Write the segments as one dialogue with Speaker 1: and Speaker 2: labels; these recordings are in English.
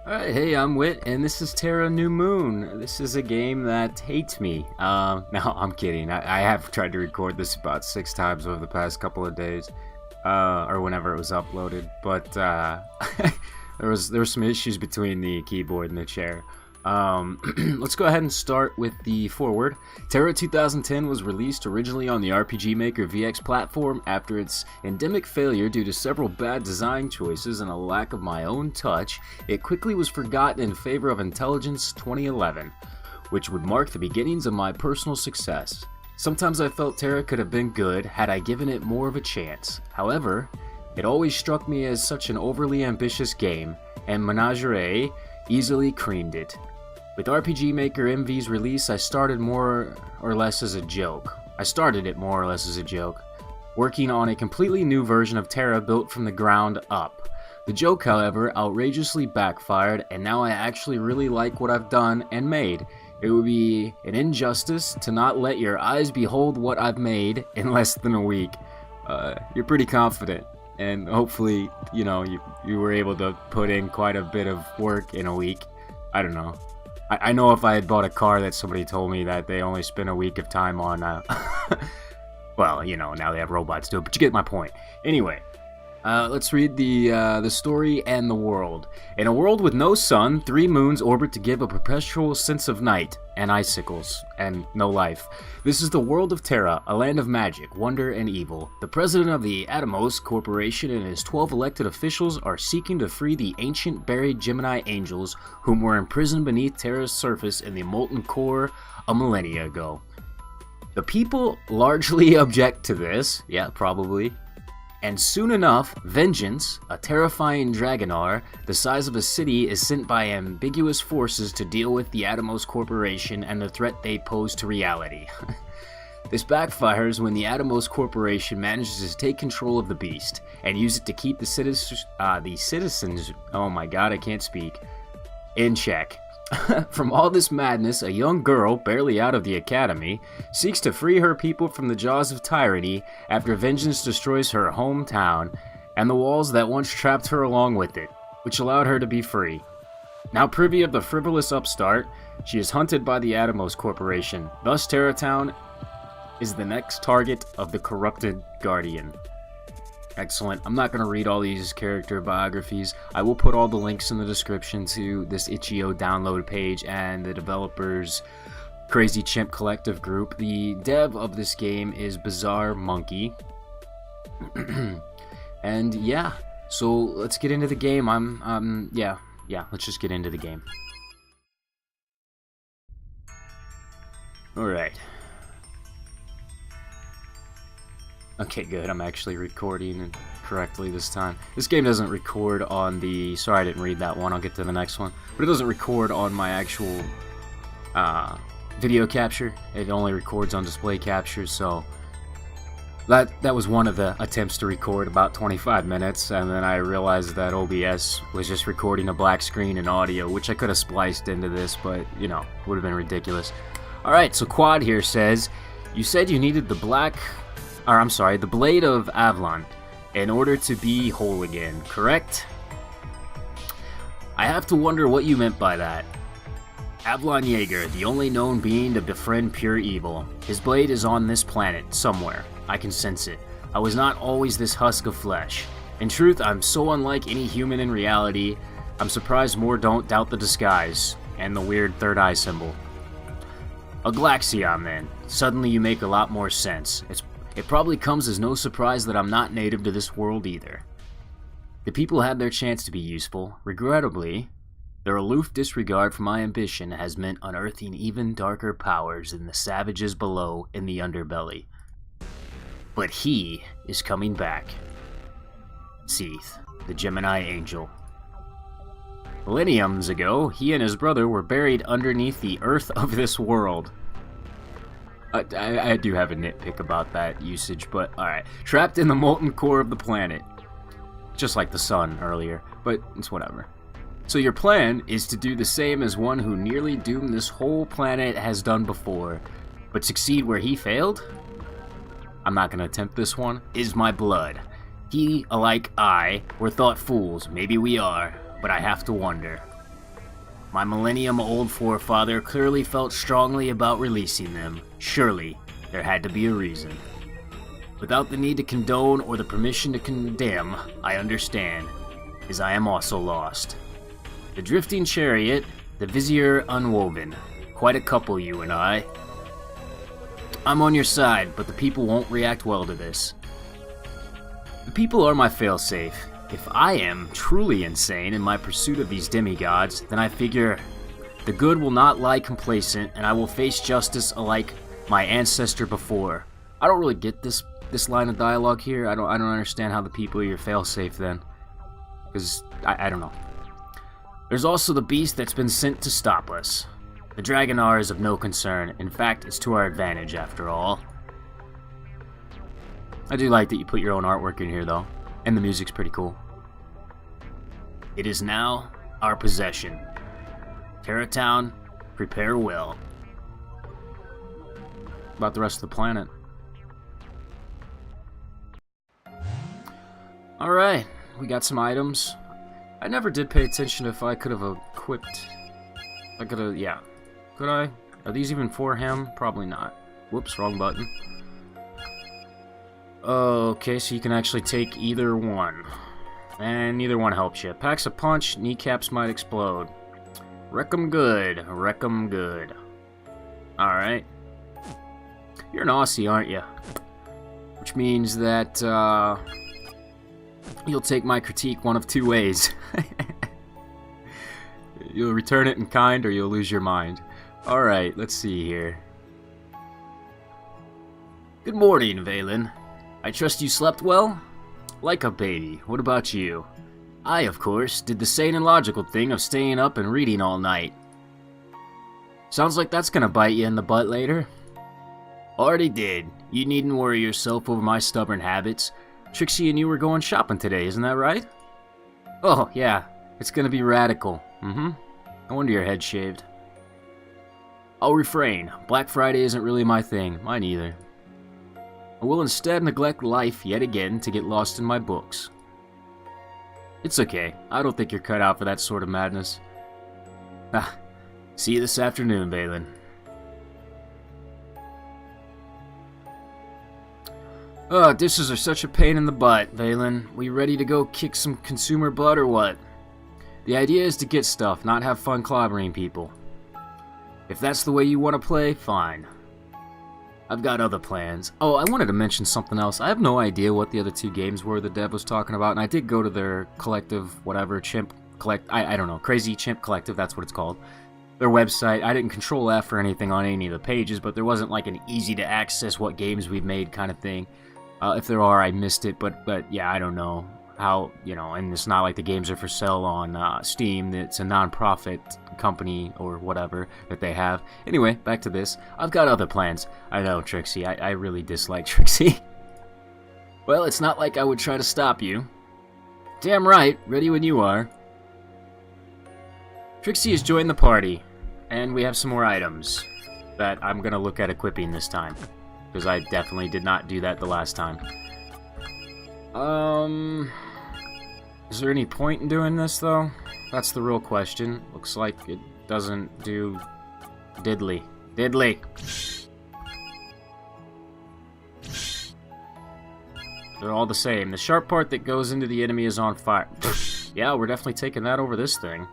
Speaker 1: Alright, hey, I'm Whit, and this is Terra New Moon. This is a game that hates me. No, I'm kidding. I have tried to record this about 6 times over the past couple of days, or whenever it was uploaded, but there were some issues between the keyboard and the chair. Let's go ahead and start with the foreword. Terra 2010 was released originally on the RPG Maker VX platform. After its endemic failure due to several bad design choices and a lack of my own touch, it quickly was forgotten in favor of Intelligence 2011, which would mark the beginnings of my personal success. Sometimes I felt Terra could have been good had I given it more of a chance. However, it always struck me as such an overly ambitious game, and Menagerie easily creamed it. With RPG Maker MV's release, I started it more or less as a joke, working on a completely new version of Terra built from the ground up. The joke, however, outrageously backfired, and now I actually really like what I've done and made. It would be an injustice to not let your eyes behold what I've made in less than a week. You're pretty confident, and hopefully, you were able to put in quite a bit of work in a week. I don't know. I know if I had bought a car that somebody told me that they only spent a week of time on, well, now they have robots do it, but you get my point. Anyway, let's read the story and the world. In a world with no sun, 3 moons orbit to give a perpetual sense of night and icicles and no life. This is the world of Terra, a land of magic, wonder, and evil. The president of the Atamos Corporation and his 12 elected officials are seeking to free the ancient buried Gemini Angels, whom were imprisoned beneath Terra's surface in the molten core a millennia ago. The people largely object to this, yeah, probably. And soon enough, vengeance, a terrifying Dragonar the size of a city, is sent by ambiguous forces to deal with the Atamos Corporation and the threat they pose to reality. This backfires when the Atamos Corporation manages to take control of the beast and use it to keep the citizens, oh my god, I can't speak, in check. From all this madness, a young girl, barely out of the academy, seeks to free her people from the jaws of tyranny after vengeance destroys her hometown and the walls that once trapped her along with it, which allowed her to be free. Now privy of the frivolous upstart, she is hunted by the Atamos Corporation. Thus Teratown is the next target of the corrupted Guardian. Excellent. I'm not going to read all these character biographies. I will put all the links in the description to this itch.io download page and the developers' Crazy Chimp Collective group. The dev of this game is Bizarre Monkey. And yeah, so let's get into the game. Yeah, let's just get into the game. Alright. Okay, good. I'm actually recording correctly this time. This game doesn't record on the... Sorry, I didn't read that one. I'll get to the next one. But it doesn't record on my actual video capture. It only records on display capture, so... That was one of the attempts to record about 25 minutes, and then I realized that OBS was just recording a black screen and audio, which I could have spliced into this, but, would have been ridiculous. Alright, so Quad here says, you said you needed the the Blade of Valin in order to be whole again, correct? I have to wonder what you meant by that. Valin Jaeger, the only known being to befriend pure evil. His blade is on this planet, somewhere. I can sense it. I was not always this husk of flesh. In truth, I'm so unlike any human in reality, I'm surprised more don't doubt the disguise, and the weird third eye symbol. A Glaxion, then. Suddenly you make a lot more sense. It probably comes as no surprise that I'm not native to this world either. The people had their chance to be useful. Regrettably, their aloof disregard for my ambition has meant unearthing even darker powers than the savages below in the underbelly. But he is coming back. Seath, the Gemini Angel. Millenniums ago, he and his brother were buried underneath the earth of this world. I do have a nitpick about that usage, but alright. Trapped in the molten core of the planet. Just like the sun earlier, but it's whatever. So your plan is to do the same as one who nearly doomed this whole planet has done before, but succeed where he failed? I'm not going to attempt this one. Is my blood. He, alike I, were thought fools. Maybe we are, but I have to wonder. My millennium-old forefather clearly felt strongly about releasing them. Surely, there had to be a reason. Without the need to condone or the permission to condemn, I understand, as I am also lost. The drifting chariot, the vizier unwoven. Quite a couple, you and I. I'm on your side, but the people won't react well to this. The people are my failsafe. If I am truly insane in my pursuit of these demigods, then I figure the good will not lie complacent, and I will face justice like my ancestor before. I don't really get this line of dialogue here. I don't understand how the people are your failsafe then, because I don't know. There's also the beast that's been sent to stop us. The Dragonar is of no concern. In fact, it's to our advantage after all. I do like that you put your own artwork in here though, and the music's pretty cool. It is now our possession. Teratown, prepare well. About the rest of the planet. Alright, we got some items. I never did pay attention if I could have equipped... yeah. Could I? Are these even for him? Probably not. Whoops, wrong button. Okay, so you can actually take either one. And neither one helps you. Packs a punch, kneecaps might explode. Wreck 'em good, wreck 'em good. Alright. You're an Aussie, aren't you? Which means that, you'll take my critique one of two ways. You'll return it in kind, or you'll lose your mind. Alright, let's see here. Good morning, Valin. I trust you slept well? Like a baby. What about you? I, of course, did the sane and logical thing of staying up and reading all night. Sounds like that's gonna bite you in the butt later. Already did. You needn't worry yourself over my stubborn habits. Trixie and you were going shopping today, isn't that right? Oh, yeah. It's gonna be radical. No wonder your head's shaved. I'll refrain. Black Friday isn't really my thing. Mine either. I will instead neglect life yet again to get lost in my books. It's okay. I don't think you're cut out for that sort of madness. See you this afternoon, Valin. Dishes are such a pain in the butt, Valin. We ready to go kick some consumer butt or what? The idea is to get stuff, not have fun clobbering people. If that's the way you want to play, fine. I've got other plans. Oh, I wanted to mention something else. I have no idea what the other two games were the dev was talking about, and I did go to their collective, whatever, chimp collect... I don't know, Crazy Chimp Collective, that's what it's called. Their website. I didn't control F or anything on any of the pages, but there wasn't like an easy to access what games we've made kind of thing. If there are, I missed it, but yeah, I don't know how, you know, and it's not like the games are for sale on Steam. It's a non-profit company or whatever that they have. Anyway, back to this. I've got other plans. I know, Trixie. I really dislike Trixie. Well, it's not like I would try to stop you. Damn right. Ready when you are. Trixie has joined the party, and we have some more items that I'm going to look at equipping this time, because I definitely did not do that the last time. Is there any point in doing this, though? That's the real question. Looks like it doesn't do diddly. Diddly! They're all the same. The sharp part that goes into the enemy is on fire. Yeah, we're definitely taking that over this thing.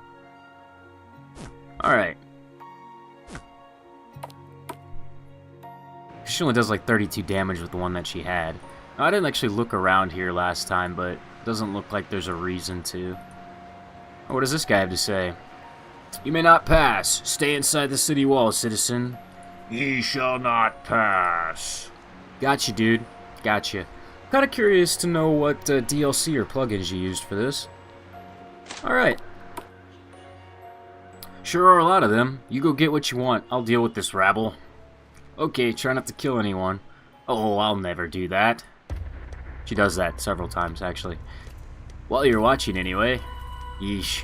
Speaker 1: Alright. She only does like 32 damage with the one that she had. Now, I didn't actually look around here last time, but it doesn't look like there's a reason to. Oh, what does this guy have to say? You may not pass. Stay inside the city walls, citizen. Ye shall not pass. Gotcha, dude. Gotcha. Kinda curious to know what DLC or plugins you used for this. Alright. Sure are a lot of them. You go get what you want. I'll deal with this rabble. Okay, try not to kill anyone. Oh, I'll never do that. She does that several times, actually. While you're watching, anyway. Yeesh.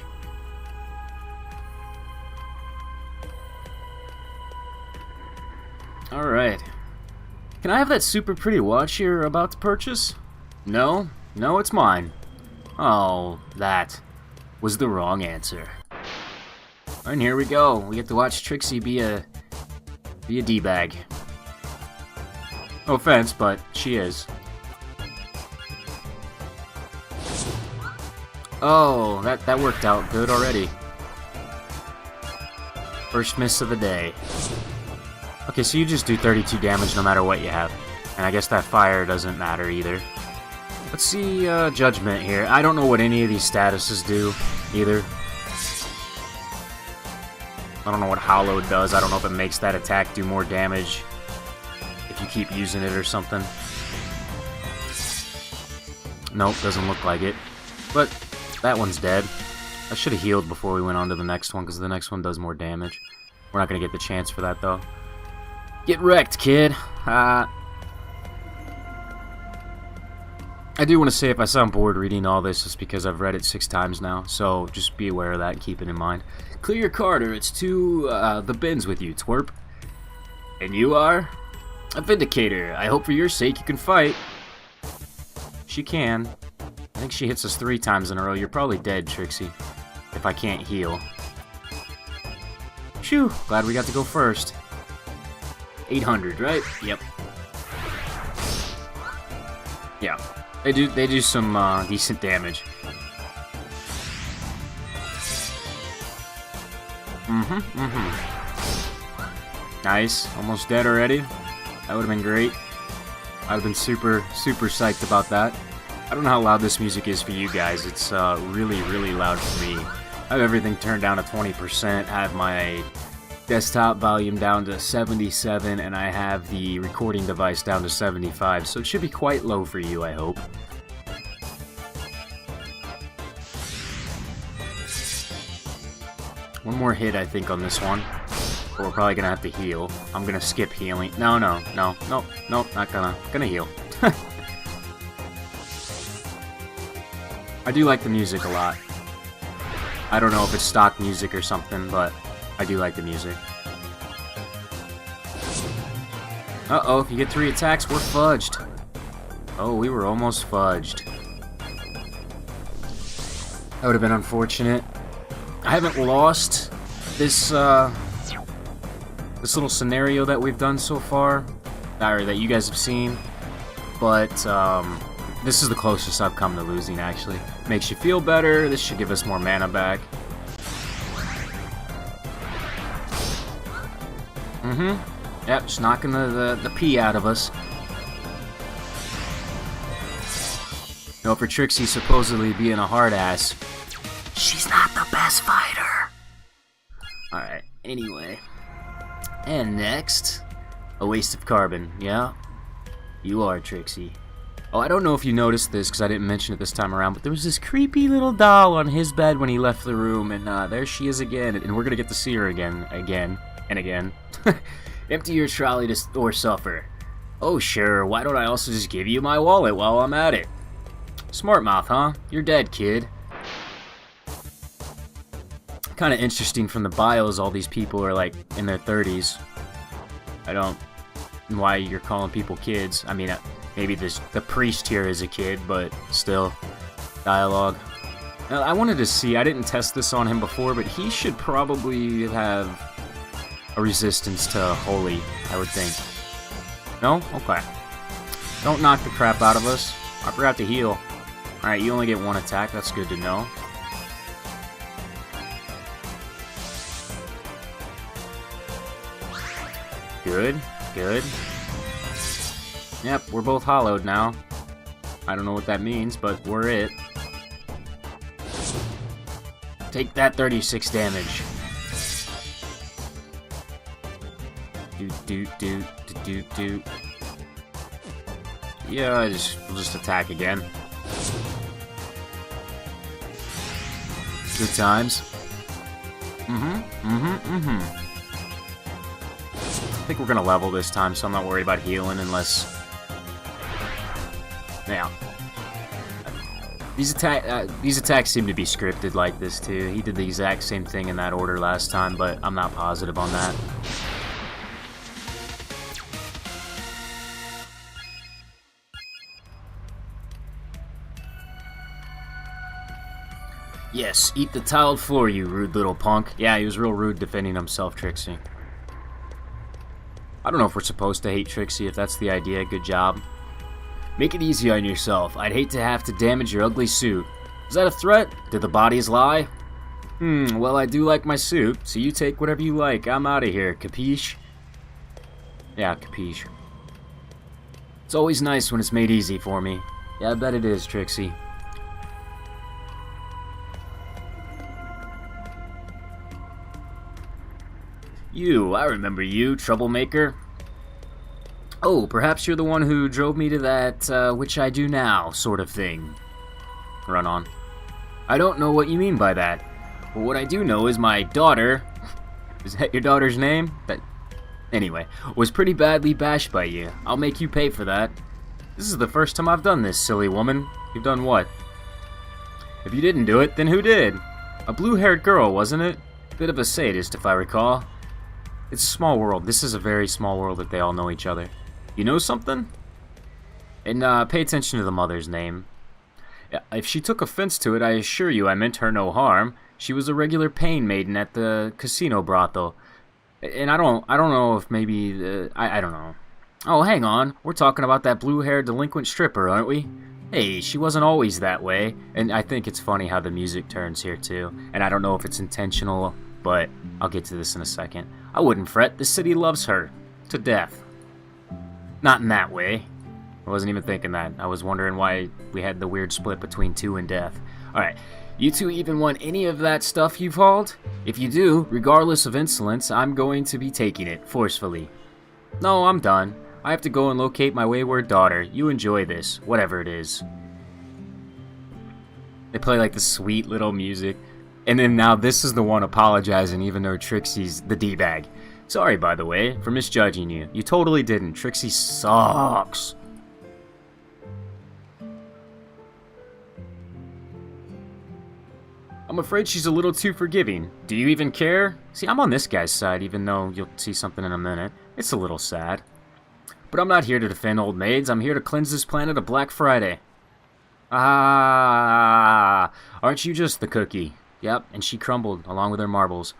Speaker 1: Alright. Can I have that super pretty watch you're about to purchase? No? No, it's mine. Oh, that was the wrong answer. And here we go. We get to watch Trixie be a D-bag. No offense, but she is. Oh, that worked out good already. First miss of the day. Okay, so you just do 32 damage no matter what you have. And I guess that fire doesn't matter either. Let's see Judgment here. I don't know what any of these statuses do either. I don't know what Hallowed does. I don't know if it makes that attack do more damage if you keep using it or something. Nope, doesn't look like it. But that one's dead. I should have healed before we went on to the next one, because the next one does more damage. We're not going to get the chance for that, though. Get wrecked, kid! I do want to say if I sound bored reading all this, it's because I've read it 6 times now, so just be aware of that and keep it in mind. Clear your card, or it's to the bins with you, twerp. And you are? A Vindicator. I hope for your sake you can fight. She can. I think she hits us 3 times in a row. You're probably dead, Trixie, if I can't heal. Phew, glad we got to go first. 800, right? Yep. Yeah, they do some decent damage. Nice, almost dead already. That would have been great. I'd have been super psyched about that. I don't know how loud this music is for you guys. It's really loud for me. I have everything turned down to 20%. I have my desktop volume down to 77, and I have the recording device down to 75, so it should be quite low for you, I hope. One more hit, I think, on this one. But we're probably gonna have to heal. I'm gonna skip healing. No, not gonna heal. I do like the music a lot. I don't know if it's stock music or something, but I do like the music. Uh-oh, if you get 3 attacks, we're fudged. Oh, we were almost fudged. That would have been unfortunate. I haven't lost this, this little scenario that we've done so far, or that you guys have seen, but, this is the closest I've come to losing, actually. Makes you feel better. This should give us more mana back. Yep, just knocking the pee out of us. You know, for Trixie supposedly being a hard ass, she's not the best fighter. Alright, anyway. And next, a waste of carbon. Yeah, you are, Trixie. Oh, I don't know if you noticed this, because I didn't mention it this time around, but there was this creepy little doll on his bed when he left the room, and there she is again, and we're gonna get to see her again, and again. Empty your trolley or suffer. Oh sure, why don't I also just give you my wallet while I'm at it? Smart mouth, huh? You're dead, kid. Kinda interesting from the bios, all these people are like in their 30s. I don't know why you're calling people kids. I mean, maybe the priest here is a kid, but still, dialogue. Now, I wanted to see, I didn't test this on him before, but he should probably have a resistance to holy, I would think. No? Okay. Don't knock the crap out of us. I forgot to heal. Alright, you only get 1 attack, that's good to know. Good, good. Yep, we're both hollowed now. I don't know what that means, but we're it. Take that 36 damage. Do. Yeah, we'll just attack again. Good times. I think we're gonna level this time, so I'm not worried about healing unless... Yeah. These attacks seem to be scripted like this too. He did the exact same thing in that order last time, but I'm not positive on that. Yes, eat the tiled floor, you rude little punk. Yeah, he was real rude defending himself, Trixie. I don't know if we're supposed to hate Trixie, if that's the idea. Good job. Make it easy on yourself. I'd hate to have to damage your ugly suit. Is that a threat? Did the bodies lie? Well, I do like my suit, so you take whatever you like. I'm out of here, capiche? Yeah, capiche. It's always nice when it's made easy for me. Yeah, I bet it is, Trixie. You, I remember you, troublemaker. Oh, perhaps you're the one who drove me to that, which I do now, sort of thing. Run on. I don't know what you mean by that. But what I do know is my daughter... Is that your daughter's name? Anyway, was pretty badly bashed by you. I'll make you pay for that. This is the first time I've done this, silly woman. You've done what? If you didn't do it, then who did? A blue-haired girl, wasn't it? Bit of a sadist, if I recall. It's a small world. This is a very small world that they all know each other. You know something? And pay attention to the mother's name. If she took offense to it, I assure you I meant her no harm. She was a regular pain maiden at the casino brothel. And I don't know if maybe... I don't know. Oh, hang on. We're talking about that blue-haired delinquent stripper, aren't we? Hey, she wasn't always that way. And I think it's funny how the music turns here, too. And I don't know if it's intentional, but I'll get to this in a second. I wouldn't fret. The city loves her. To death. Not in that way. I wasn't even thinking that. I was wondering why we had the weird split between two and death. Alright. You two even want any of that stuff you've hauled? If you do, regardless of insolence, I'm going to be taking it, forcefully. No, I'm done. I have to go and locate my wayward daughter. You enjoy this, whatever it is. They play like the sweet little music. And then now this is the one apologizing even though Trixie's the D-bag. Sorry, by the way, for misjudging you. You totally didn't. Trixie sucks. I'm afraid she's a little too forgiving. Do you even care? See, I'm on this guy's side, even though you'll see something in a minute. It's a little sad. But I'm not here to defend old maids. I'm here to cleanse this planet of Black Friday. Ah, aren't you just the cookie? Yep, and she crumbled, along with her marbles.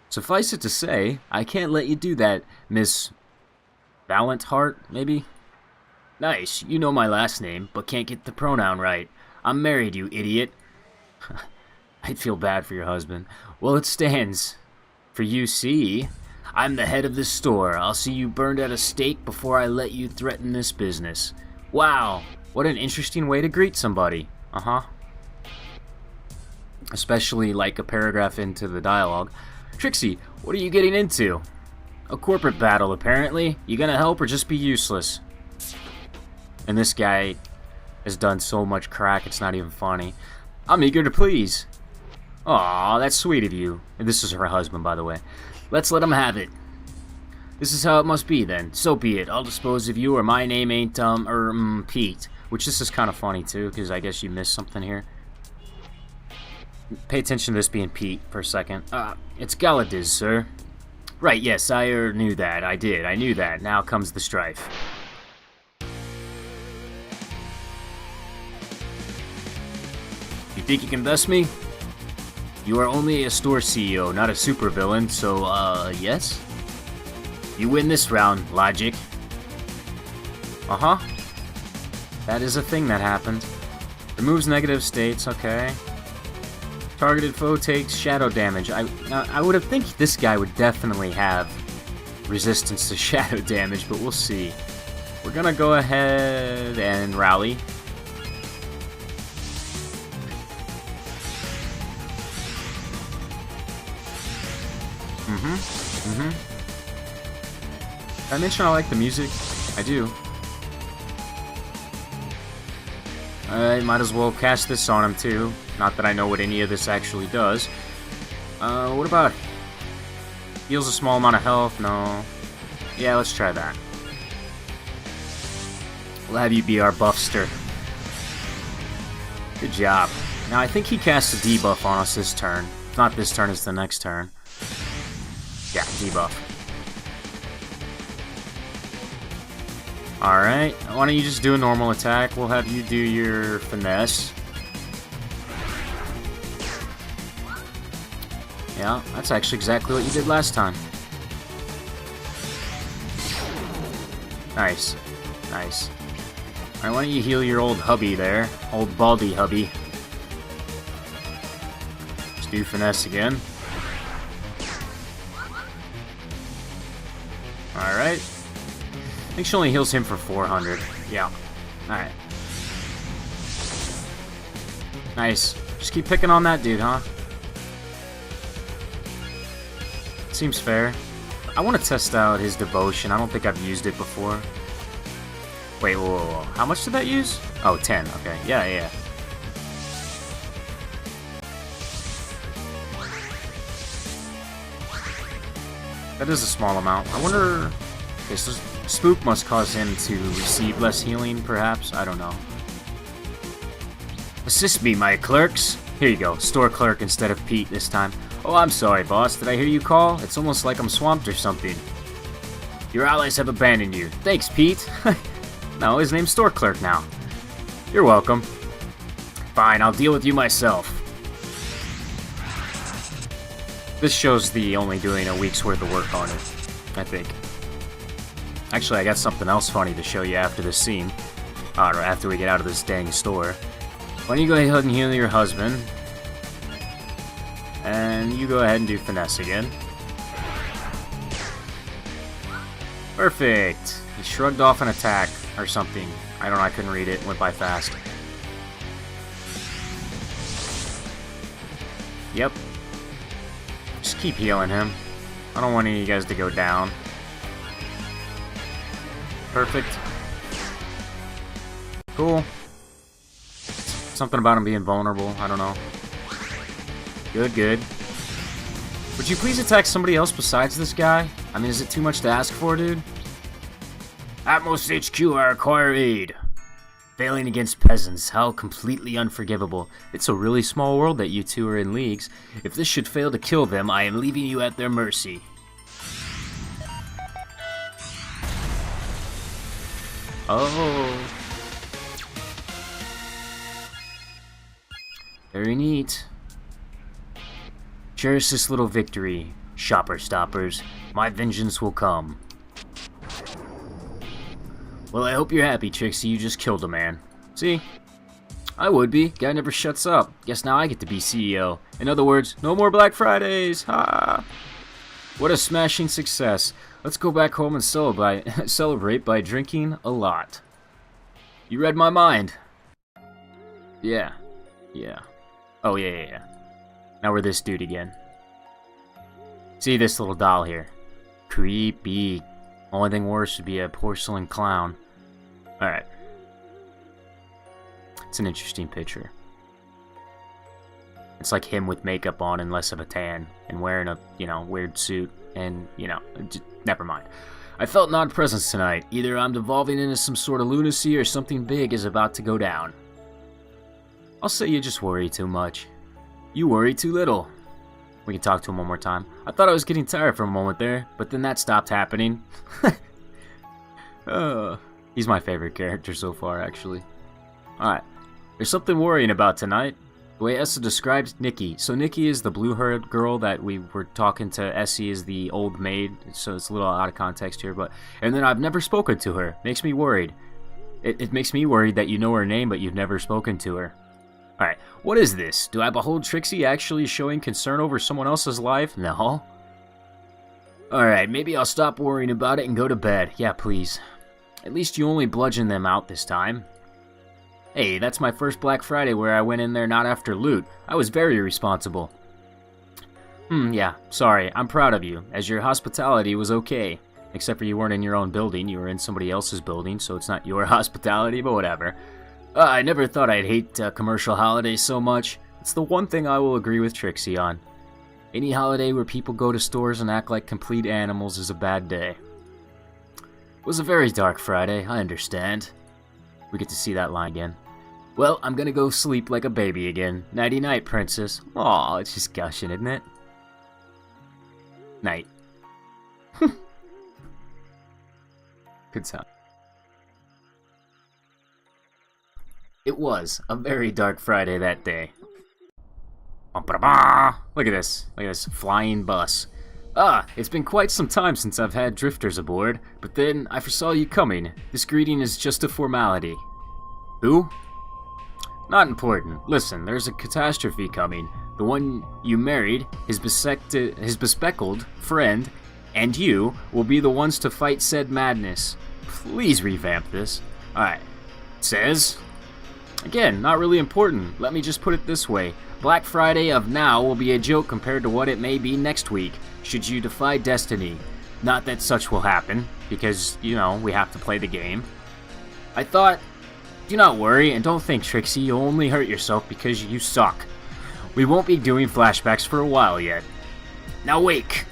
Speaker 1: Suffice it to say, I can't let you do that, Miss... Valent Heart, maybe? Nice, you know my last name, but can't get the pronoun right. I'm married, you idiot. I'd feel bad for your husband. Well, it stands. For you, see? I'm the head of this store. I'll see you burned at a stake before I let you threaten this business. Wow, what an interesting way to greet somebody. Uh-huh. Especially like a paragraph into the dialogue. Trixie, what are you getting into? A corporate battle, apparently. You gonna help or just be useless? And this guy has done so much crack, it's not even funny. I'm eager to please. Aw, that's sweet of you. And this is her husband, by the way. Let's let him have it. This is how it must be, then. So be it. I'll dispose of you, or my name ain't, Pete. Which this is kind of funny, too, because I guess you missed something here. Pay attention to this being Pete for a second. It's Galadiz, sir. Right, yes, I knew that. I did. I knew that. Now comes the strife. You think you can best me? You are only a store CEO, not a supervillain, so, yes? You win this round, logic. Uh-huh. That is a thing that happened. Removes negative states, okay. Targeted foe takes shadow damage. I would have think this guy would definitely have resistance to shadow damage, but we'll see. We're gonna go ahead and rally. Did I mention I like the music? I do. I might as well cast this on him too. Not that I know what any of this actually does. What about... Heals a small amount of health? No. Yeah, let's try that. We'll have you be our buffster. Good job. Now I think he casts a debuff on us this turn. If not this turn, it's the next turn. Yeah, debuff. Alright, why don't you just do a normal attack? We'll have you do your finesse. Yeah, that's actually exactly what you did last time. Nice. Nice. Alright, why don't you heal your old hubby there? Old baldy hubby. Let's do finesse again. Alright. I think she only heals him for 400. Yeah. Alright. Nice. Just keep picking on that dude, huh? Seems fair. I want to test out his devotion. I don't think I've used it before. Wait, whoa. How much did that use? Oh, 10. Okay. Yeah. That is a small amount. I wonder... Okay, so Spook must cause him to receive less healing, perhaps? I don't know. Assist me, my clerks. Here you go. Store clerk instead of Pete this time. Oh, I'm sorry, boss. Did I hear you call? It's almost like I'm swamped or something. Your allies have abandoned you. Thanks, Pete. No, his name's Store Clerk now. You're welcome. Fine, I'll deal with you myself. This show's the only doing a week's worth of work on it, I think. Actually, I got something else funny to show you after this scene. Or after we get out of this dang store. Why don't you go ahead and heal your husband? And you go ahead and do finesse again. Perfect! He shrugged off an attack, or something. I don't know, I couldn't read it. It went by fast. Yep. Just keep healing him. I don't want any of you guys to go down. Perfect. Cool. Something about him being vulnerable, I don't know. Good. Would you please attack somebody else besides this guy? I mean, is it too much to ask for, dude? Atamos HQ, I require aid. Failing against peasants, how completely unforgivable. It's a really small world that you two are in leagues. If this should fail to kill them, I am leaving you at their mercy. Oh. Very neat. Cherish this little victory, shopper stoppers. My vengeance will come. Well, I hope you're happy, Trixie. You just killed a man. See? I would be. Guy never shuts up. Guess now I get to be CEO. In other words, no more Black Fridays. Ha! What a smashing success. Let's go back home and celebrate by drinking a lot. You read my mind. Yeah. Oh, yeah. Now we're this dude again. See this little doll here. Creepy. Only thing worse would be a porcelain clown. Alright. It's an interesting picture. It's like him with makeup on and less of a tan. And wearing a, weird suit. And, never mind. I felt an odd presence tonight. Either I'm devolving into some sort of lunacy or something big is about to go down. I'll say you just worry too much. You worry too little. We can talk to him one more time. I thought I was getting tired for a moment there, but then that stopped happening. He's my favorite character so far, actually. Alright. There's something worrying about tonight. The way Essa describes Nikki. So Nikki is the blue-haired girl that we were talking to. Essie is the old maid, so it's a little out of context here. And then I've never spoken to her. Makes me worried. It makes me worried that you know her name, but you've never spoken to her. Alright, what is this? Do I behold Trixie actually showing concern over someone else's life? No. Alright, maybe I'll stop worrying about it and go to bed. Yeah, please. At least you only bludgeoned them out this time. Hey, that's my first Black Friday where I went in there not after loot. I was very responsible. Yeah, sorry. I'm proud of you, as your hospitality was okay. Except for you weren't in your own building, you were in somebody else's building, so it's not your hospitality, but whatever. I never thought I'd hate commercial holidays so much. It's the one thing I will agree with Trixie on. Any holiday where people go to stores and act like complete animals is a bad day. It was a very dark Friday, I understand. We get to see that line again. Well, I'm gonna go sleep like a baby again. Nighty-night, princess. Aw, it's just gushing, isn't it? Night. Good sound. It was a very dark Friday that day. Look at this. Look at this flying bus. It's been quite some time since I've had drifters aboard, but then I foresaw you coming. This greeting is just a formality. Who? Not important. Listen, there's a catastrophe coming. The one you married, his bespectacled friend, and you will be the ones to fight said madness. Please revamp this. Alright. Says... Again, not really important. Let me just put it this way. Black Friday of now will be a joke compared to what it may be next week, should you defy destiny. Not that such will happen, because, you know, we have to play the game. I thought... Do not worry, and don't think, Trixie, you'll only hurt yourself because you suck. We won't be doing flashbacks for a while yet. Now wake!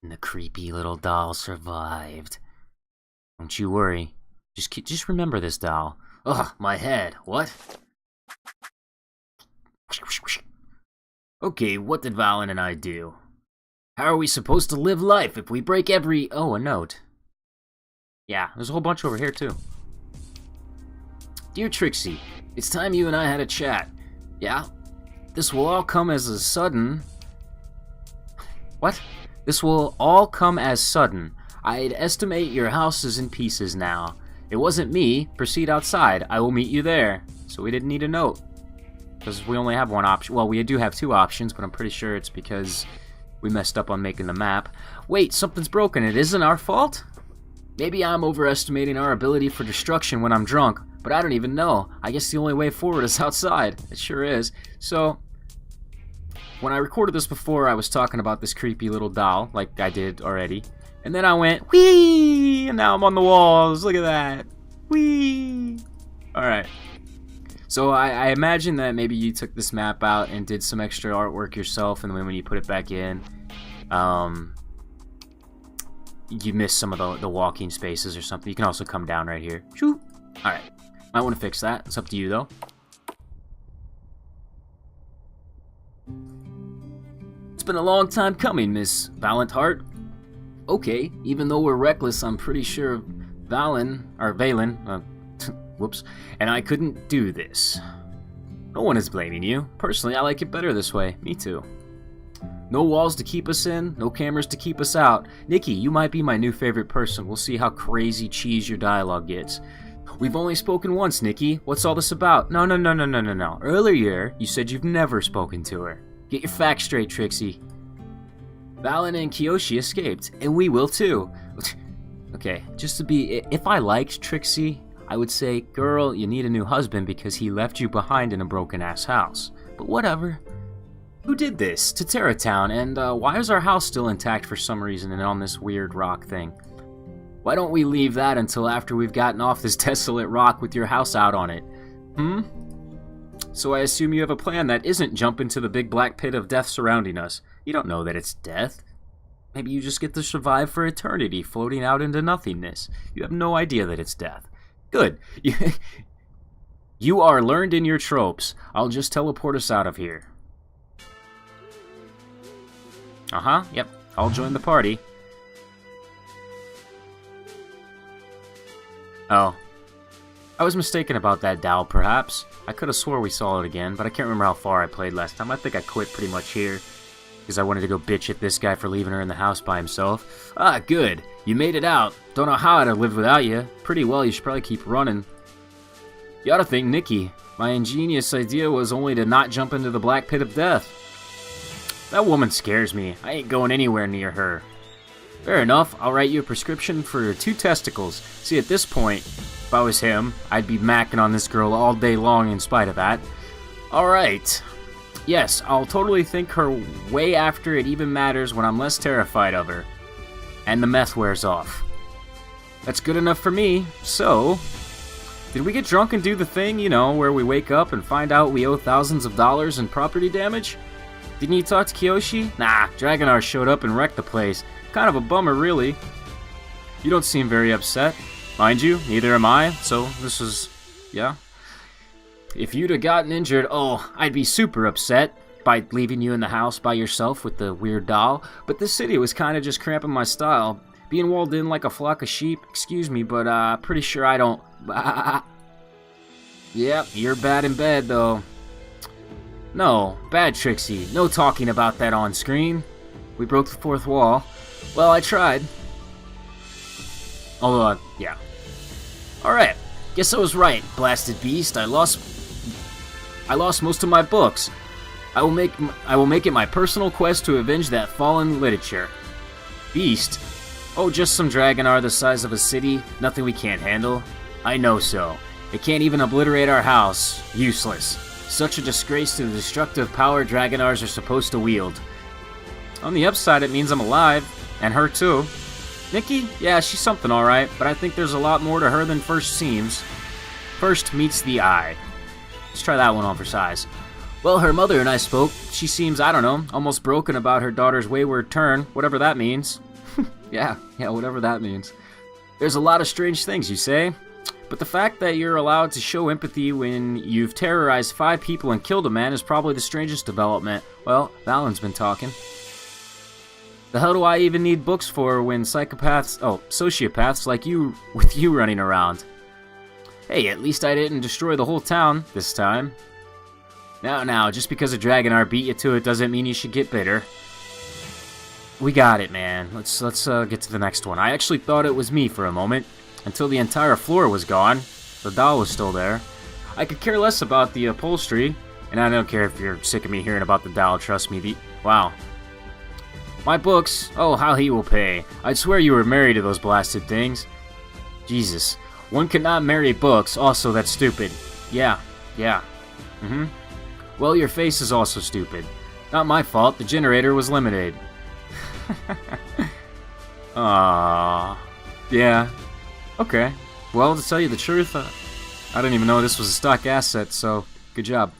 Speaker 1: And the creepy little doll survived. Don't you worry. Just remember this, doll. Ugh, my head. What? Okay, what did Valin and I do? How are we supposed to live life if we break every... Oh, a note. Yeah, there's a whole bunch over here, too. Dear Trixie, it's time you and I had a chat. Yeah? This will all come as a sudden... What? This will all come as sudden. I'd estimate your house is in pieces now. It wasn't me. Proceed outside. I will meet you there. So we didn't need a note. Because we only have one option. Well, we do have two options, but I'm pretty sure it's because we messed up on making the map. Wait, something's broken. It isn't our fault? Maybe I'm overestimating our ability for destruction when I'm drunk, but I don't even know. I guess the only way forward is outside. It sure is. So, when I recorded this before, I was talking about this creepy little doll, like I did already. And then I went, whee! And now I'm on the walls. Look at that. Whee! Alright. So I imagine that maybe you took this map out and did some extra artwork yourself, and then when you put it back in, you missed some of the walking spaces or something. You can also come down right here. Shoo! Alright. Might want to fix that. It's up to you, though. It's been a long time coming, Miss Valin. Okay, even though we're reckless, I'm pretty sure Valin, whoops, and I couldn't do this. No one is blaming you. Personally, I like it better this way. Me too. No walls to keep us in, no cameras to keep us out. Nikki, you might be my new favorite person. We'll see how crazy cheese your dialogue gets. We've only spoken once, Nikki. What's all this about? No. Earlier, you said you've never spoken to her. Get your facts straight, Trixie. Valin and Kyoshi escaped, and we will too. Okay, just to be... If I liked Trixie, I would say, girl, you need a new husband because he left you behind in a broken-ass house. But whatever. Who did this to Teratown, and why is our house still intact for some reason and on this weird rock thing? Why don't we leave that until after we've gotten off this desolate rock with your house out on it? So I assume you have a plan that isn't jump into the big black pit of death surrounding us. You don't know that it's death. Maybe you just get to survive for eternity, floating out into nothingness. You have no idea that it's death. Good. You are learned in your tropes. I'll just teleport us out of here. Yep. I'll join the party. Oh. I was mistaken about that doll, perhaps. I could have swore we saw it again, but I can't remember how far I played last time. I think I quit pretty much here, because I wanted to go bitch at this guy for leaving her in the house by himself. Ah, good. You made it out. Don't know how I'd have lived without you. Pretty well, you should probably keep running. You ought to thank Nikki. My ingenious idea was only to not jump into the black pit of death. That woman scares me. I ain't going anywhere near her. Fair enough. I'll write you a prescription for 2 testicles. See, at this point, if I was him, I'd be macking on this girl all day long in spite of that. Alright. Yes, I'll totally think her way after it even matters when I'm less terrified of her. And the meth wears off. That's good enough for me. So, did we get drunk and do the thing, you know, where we wake up and find out we owe thousands of dollars in property damage? Didn't you talk to Kyoshi? Nah, Dragonar showed up and wrecked the place. Kind of a bummer, really. You don't seem very upset. Mind you, neither am I, so this is... yeah. If you'd have gotten injured, oh, I'd be super upset by leaving you in the house by yourself with the weird doll, but this city was kind of just cramping my style. Being walled in like a flock of sheep, excuse me, but pretty sure I don't... Yep, you're bad in bed, though. No, bad Trixie. No talking about that on screen. We broke the fourth wall. Well, I tried. Although, yeah. Alright, guess I was right, blasted beast. I lost most of my books. I will make it my personal quest to avenge that fallen literature. Beast? Oh, just some Dragonar the size of a city, nothing we can't handle. I know so. It can't even obliterate our house. Useless. Such a disgrace to the destructive power Dragonars are supposed to wield. On the upside, it means I'm alive. And her too. Nikki? Yeah, she's something alright, but I think there's a lot more to her than first seems. First meets the eye. Let's try that one on for size. Well, her mother and I spoke. She seems, I don't know, almost broken about her daughter's wayward turn, whatever that means. Yeah, whatever that means. There's a lot of strange things, you say? But the fact that you're allowed to show empathy when you've terrorized 5 people and killed a man is probably the strangest development. Well, Valin's been talking. The hell do I even need books for when sociopaths like you, with you running around? Hey, at least I didn't destroy the whole town this time. Now, just because a Dragonar beat you to it doesn't mean you should get bitter. We got it, man. Let's get to the next one. I actually thought it was me for a moment, until the entire floor was gone. The doll was still there. I could care less about the upholstery, and I don't care if you're sick of me hearing about the doll, trust me. Wow. My books, oh, how he will pay. I'd swear you were married to those blasted things. Jesus. One cannot marry books, also that's stupid. Yeah. Well, your face is also stupid. Not my fault, the generator was limited. Aww. Yeah. Okay. Well, to tell you the truth, I didn't even know this was a stock asset, so good job.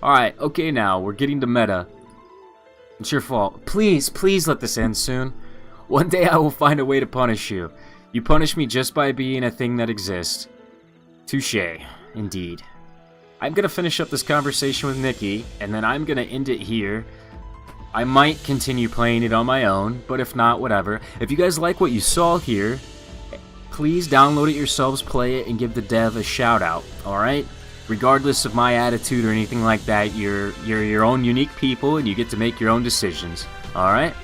Speaker 1: Alright, okay now, we're getting to meta. It's your fault. Please let this end soon. One day I will find a way to punish you. You punish me just by being a thing that exists. Touché, indeed. I'm gonna finish up this conversation with Nikki, and then I'm gonna end it here. I might continue playing it on my own, but if not, whatever. If you guys like what you saw here, please download it yourselves, play it, and give the dev a shout out, alright? Regardless of my attitude or anything like that, you're your own unique people, and you get to make your own decisions, alright?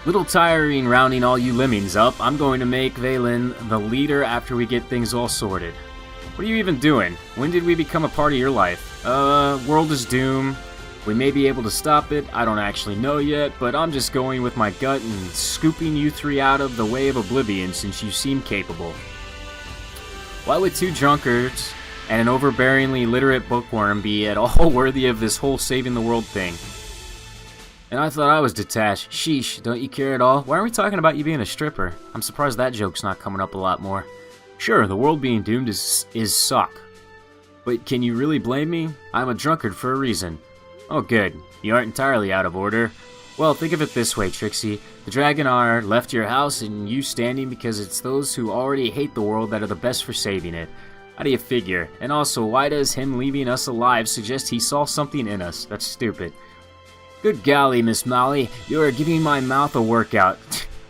Speaker 1: Little tiring rounding all you lemmings up. I'm going to make Valin the leader after we get things all sorted. What are you even doing? When did we become a part of your life? World is doomed. We may be able to stop it, I don't actually know yet, but I'm just going with my gut and scooping you 3 out of the way of oblivion since you seem capable. Why would 2 drunkards and an overbearingly literate bookworm be at all worthy of this whole saving the world thing? And I thought I was detached. Sheesh, don't you care at all? Why aren't we talking about you being a stripper? I'm surprised that joke's not coming up a lot more. Sure, the world being doomed is suck. But can you really blame me? I'm a drunkard for a reason. Oh good, you aren't entirely out of order. Well, think of it this way, Trixie. The Dragonar left your house and you standing because it's those who already hate the world that are the best for saving it. How do you figure? And also, why does him leaving us alive suggest he saw something in us? That's stupid. Good golly, Miss Molly, you are giving my mouth a workout.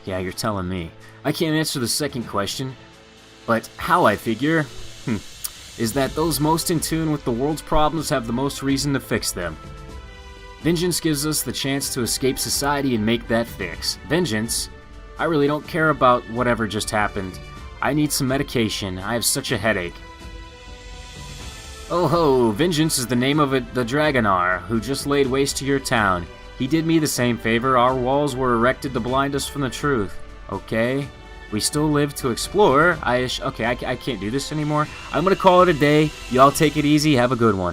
Speaker 1: Yeah, you're telling me. I can't answer the second question, but how I figure, is that those most in tune with the world's problems have the most reason to fix them. Vengeance gives us the chance to escape society and make that fix. Vengeance? I really don't care about whatever just happened. I need some medication. I have such a headache. Oh ho, Vengeance is the name of the Dragonar who just laid waste to your town. He did me the same favor. Our walls were erected to blind us from the truth. Okay? We still live to explore. Okay, I can't do this anymore. I'm gonna call it a day. Y'all take it easy. Have a good one.